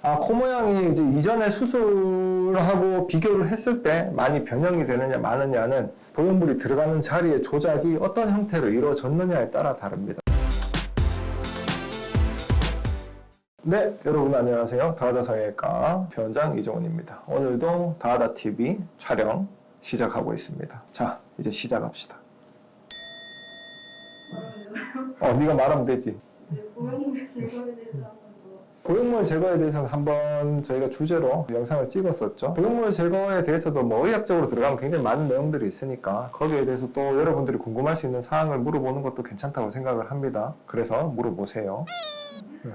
코 모양이 이제 이전에 수술하고 비교를 했을 때 많이 변형이 되느냐 마느냐는 보형물이 들어가는 자리의 조작이 어떤 형태로 이루어졌느냐에 따라 다릅니다. 네, 여러분 안녕하세요. 다하다 성형외과 변호장 이종훈입니다. 오늘도 다하다TV 촬영 시작하고 있습니다. 자, 이제 시작합시다. 네가 말하면 되지. 네, 보형물 제거에 대해서 보형물 제거에 대해서는 한번 저희가 주제로 영상을 찍었었죠. 보형물 제거에 대해서도 뭐 의학적으로 들어가면 굉장히 많은 내용들이 있으니까 거기에 대해서 또 여러분들이 궁금할 수 있는 사항을 물어보는 것도 괜찮다고 생각을 합니다. 그래서 물어보세요. 네.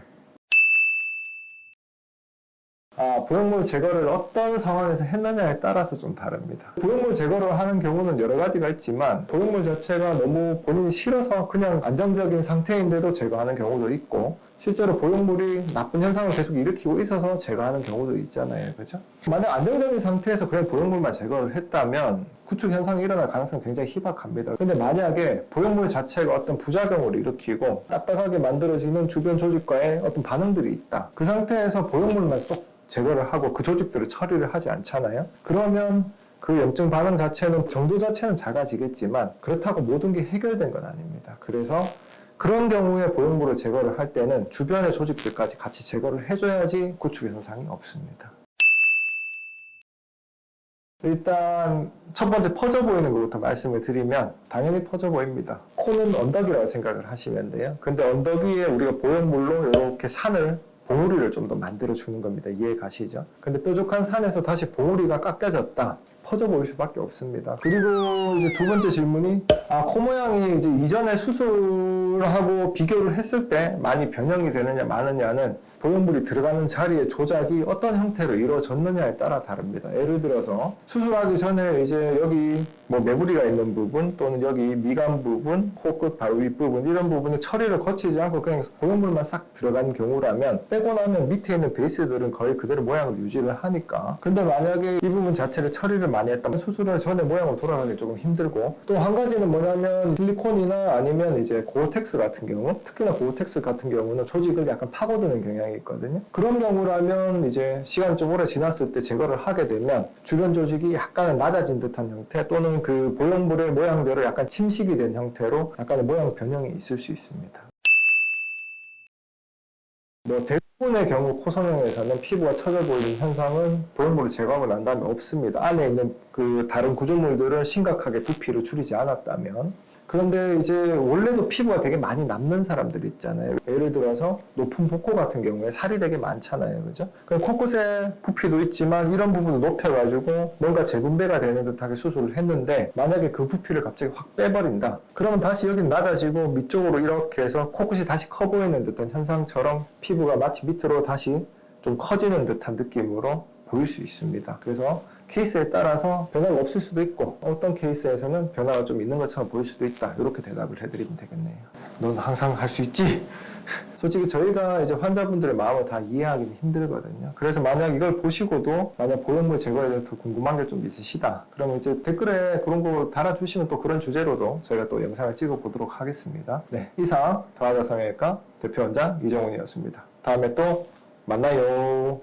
보형물 제거를 어떤 상황에서 했느냐에 따라서 좀 다릅니다. 보형물 제거를 하는 경우는 여러 가지가 있지만 보형물 자체가 너무 본인이 싫어서 그냥 안정적인 상태인데도 제거하는 경우도 있고 실제로 보형물이 나쁜 현상을 계속 일으키고 있어서 제거하는 경우도 있잖아요. 그죠? 만약 안정적인 상태에서 그냥 보형물만 제거를 했다면 구축 현상이 일어날 가능성이 굉장히 희박합니다. 근데 만약에 보형물 자체가 어떤 부작용을 일으키고 딱딱하게 만들어지는 주변 조직과의 어떤 반응들이 있다. 그 상태에서 보형물만 쏙 제거를 하고 그 조직들을 처리를 하지 않잖아요. 그러면 그 염증 반응 자체는 정도 자체는 작아지겠지만 그렇다고 모든 게 해결된 건 아닙니다. 그래서 그런 경우에 보형물을 제거를 할 때는 주변의 조직들까지 같이 제거를 해줘야지 구축 현상이 없습니다. 일단 첫 번째 퍼져 보이는 것부터 말씀을 드리면 당연히 퍼져 보입니다. 코는 언덕이라고 생각을 하시면 돼요. 근데 언덕 위에 우리가 보형물로 이렇게 산을 봉우리를 좀 더 만들어주는 겁니다. 이해 가시죠? 근데 뾰족한 산에서 다시 봉우리가 깎여졌다. 퍼져 보일 수밖에 없습니다. 그리고 이제 두 번째 질문이 코 모양이 이제 이전에 수술하고 비교를 했을 때 많이 변형이 되느냐 마느냐는 보형물이 들어가는 자리의 조작이 어떤 형태로 이루어졌느냐에 따라 다릅니다. 예를 들어서 수술하기 전에 이제 여기 뭐 매부리가 있는 부분 또는 여기 미간 부분, 코끝 바로 윗부분 이런 부분에 처리를 거치지 않고 그냥 보형물만 싹 들어간 경우라면 빼고 나면 밑에 있는 베이스들은 거의 그대로 모양을 유지를 하니까 근데 만약에 이 부분 자체를 처리를 많이 했다면 수술을 전에 모양으로 돌아가기 조금 힘들고 또 한 가지는 뭐냐면 실리콘이나 아니면 이제 고어텍스 같은 경우 특히나 고어텍스 같은 경우는 조직을 약간 파고드는 경향이 있거든요. 그런 경우라면 이제 시간이 좀 오래 지났을 때 제거를 하게 되면 주변 조직이 약간 낮아진 듯한 형태 또는 그 보형물의 모양대로 약간 침식이 된 형태로 약간의 모양 변형이 있을 수 있습니다. 대부분의 경우 코 성형에서는 피부가 처져 보이는 현상은 보형물을 제거하고 난 다음에 없습니다. 안에 있는 그 다른 구조물들을 심각하게 부피를 줄이지 않았다면. 그런데 이제 원래도 피부가 되게 많이 남는 사람들 있잖아요. 예를 들어서 높은 복코 같은 경우에 살이 되게 많잖아요. 그죠? 그럼 코끝에 부피도 있지만 이런 부분을 높여가지고 뭔가 재분배가 되는 듯하게 수술을 했는데 만약에 그 부피를 갑자기 확 빼버린다. 그러면 다시 여긴 낮아지고 밑쪽으로 이렇게 해서 코끝이 다시 커 보이는 듯한 현상처럼 피부가 마치 밑으로 다시 좀 커지는 듯한 느낌으로 보일 수 있습니다. 그래서 케이스에 따라서 변화가 없을 수도 있고 어떤 케이스에서는 변화가 좀 있는 것처럼 보일 수도 있다. 이렇게 대답을 해드리면 되겠네요. 넌 항상 할 수 있지? 솔직히 저희가 이제 환자분들의 마음을 다 이해하기는 힘들거든요. 그래서 만약 이걸 보시고도 만약 보형물 제거에 대해서 궁금한 게 좀 있으시다. 그러면 이제 댓글에 그런 거 달아주시면 또 그런 주제로도 저희가 또 영상을 찍어 보도록 하겠습니다. 네, 이상 다하다 성형외과 대표원장 이정훈이었습니다. 다음에 또 만나요.